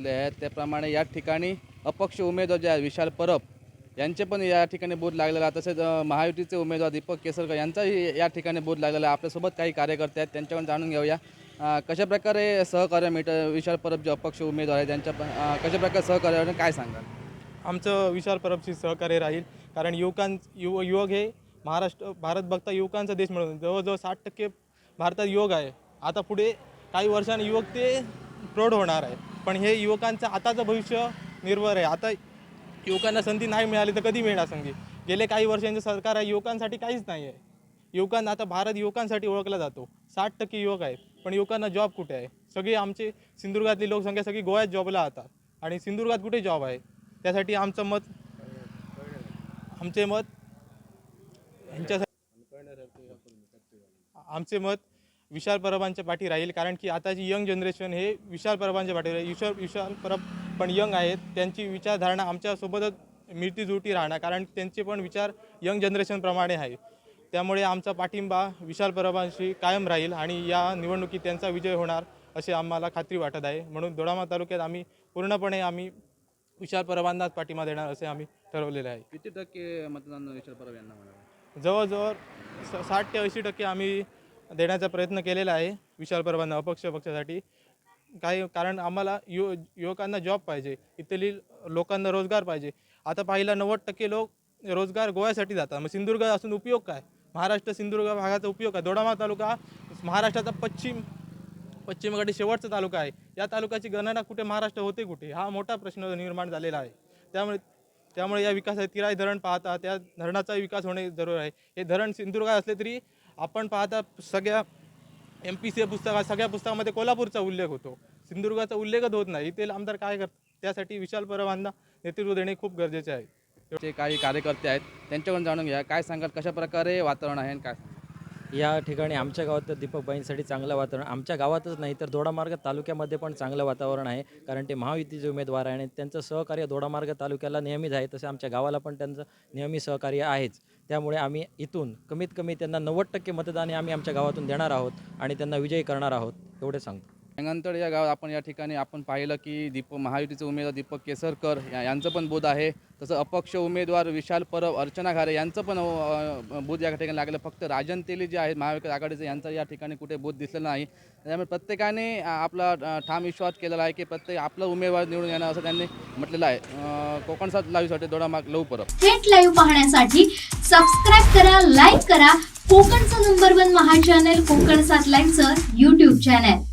घेतलेले आहेत। त्याप्रमाणे या ठिकाणी अपक्ष उमेदवार जे आहेत विशाल परब यांचे पण या ठिकाणी बोध लागलेला आहे। तसेच महायुतीचे उमेदवार दीपक केसरकर यांचाही या ठिकाणी बोध लागलेला आहे। आपल्यासोबत काही कार्यकर्ते आहेत, त्यांच्याकडून जाणून घेऊया कशाप्रकारे सहकार्य मिळतं। विशाल परब जे अपक्ष उमेदवार आहेत त्यांच्या कशाप्रकारे सहकार्य काय सांगाल? आमचं विशाल परबशी सहकार्य राहील, कारण युवक हे भारत बघता युवकांचा देश म्हणून जवळजवळ 60% भारतात युवक आहे। आता पुढे काही वर्षांनी युवक ते प्रौढ होणार आहे, पण हे युवकांचं आताचं भविष्य निर्भर आहे। आता युवकांना संधी नाही मिळाली तर कधी मिळणार संधी? गेले काही वर्षांचं सरकार आहे, युवकांसाठी काहीच नाही आहे। युवकांना आता भारत युवकांसाठी ओळखला जातो, 60% युवक आहेत, पण युवकांना जॉब कुठे आहे? सगळी आमची सिंधुदुर्गातली लोकसंख्या सगळी गोव्यात जॉबला जातात आणि सिंधुदुर्गात कुठे जॉब आहे? त्यासाठी आमचे मत आमचे मत विशाल परबांच्या पाठी राहील, कारण की आताची यंग जनरेशन हे विशाल परबांच्या पाठी राहील। विशाल परब पण यंग आहेत, त्यांची विचारधारणा आमच्यासोबतच मिळतीजुळती राहणार, कारण त्यांचे पण विचार यंग जनरेशनप्रमाणे आहे। त्यामुळे आमचा पाठिंबा विशाल परबांशी कायम राहील आणि या निवडणुकीत त्यांचा विजय होणार असे आम्हाला खात्री वाटत आहे। म्हणून दोडामार्ग तालुक्यात आम्ही पूर्णपणे विशाल परबांनाच पाठिंबा देणार असे आम्ही ठरवलेले आहे। किती टक्के मतदान विशाल परब यांना मिळालं? जवळजवळ 60 ते 80% आम्ही देण्याचा प्रयत्न केलेला आहे विशाल परबांना अपक्ष पक्षासाठी। कारण आम्हाला युवकांना जॉब पाहिजे, इथली लोकांना रोजगार पाहिजे। आता पाहिला 90% लोक रोजगार गोव्यासाठी जातात, मग सिंधुदुर्ग असून उपयोग काय? महाराष्ट्र सिंधुदुर्ग भागाचा उपयोग काय? दोडामार्ग तालुका महाराष्ट्राचा पश्चिमेकडे शेवटचा तालुका आहे। या तालुक्याची गणना कुठे महाराष्ट्र होते कुठे? हा मोठा प्रश्न निर्माण झालेला आहे। त्यामुळे या विकासात तिराई धरण पाहता त्या धरणाचाही विकास होणे जरूर आहे। हे धरण सिंधुदुर्गात असले तरी आपण पाहता सगळ्या MPC पुस्तकात सगळ्या पुस्तकामध्ये कोल्हापूरचा उल्लेख होतो, सिंधुदुर्गाचा उल्लेखच होत नाही। इथे आमदार काय करतात? त्यासाठी विशाल परबांना नेतृत्व देणे खूप गरजेचे आहे। जे काही कार्यकर्ते आहेत त्यांच्याकडून जाणून घ्या, काय सांगाल कशाप्रकारे वातावरण आहे आणि काय? या ठिकाणी आमच्या गावात तर दीपकबाईंसाठी चांगलं वातावरण, आमच्या गावातच नाही तर दोडामार्ग तालुक्यामध्ये पण चांगलं वातावरण आहे, कारण ते महायुतीचे उमेदवार आहे आणि त्यांचं सहकार्य दोडामार्ग तालुक्याला नेहमीच आहे, तसे आमच्या गावाला पण त्यांचं नेहमी सहकार्य आहेच। त्यामुळे आम्ही इथून कमीत कमी त्यांना 90% मतदान आम्ही आमच्या गावातून देणार आहोत आणि त्यांना विजयी करणार आहोत, एवढे सांगतो। नंतर या गावात या ठिकाणी आपण पाहिलं की महायुतीचे उमेदवार दीपक केसरकर यांचं पण बोध आहे, तसं अपक्ष उमेदवार विशाल परब, अर्चना घारे यांचं पण बोध या ठिकाणी लागलं। फक्त राजन तेली जे आहेत महाविकास आघाडीचे यांचा या ठिकाणी कुठे बोध दिसलेला नाही। त्यामुळे प्रत्येकाने आपला ठाम विश्वास केलेला आहे की प्रत्येक आपला उमेदवार निवडून येणार असं त्यांनी म्हटलेलं आहे। कोकणसात लाईव्हसाठी दोडामार्ग लव परब थेट लाईव्ह पाहण्यासाठी सबस्क्राईब करा, लाईक करा कोकणचं नंबर 1 महा चॅनल कोकणसात लाईव्हचं YouTube चॅनल।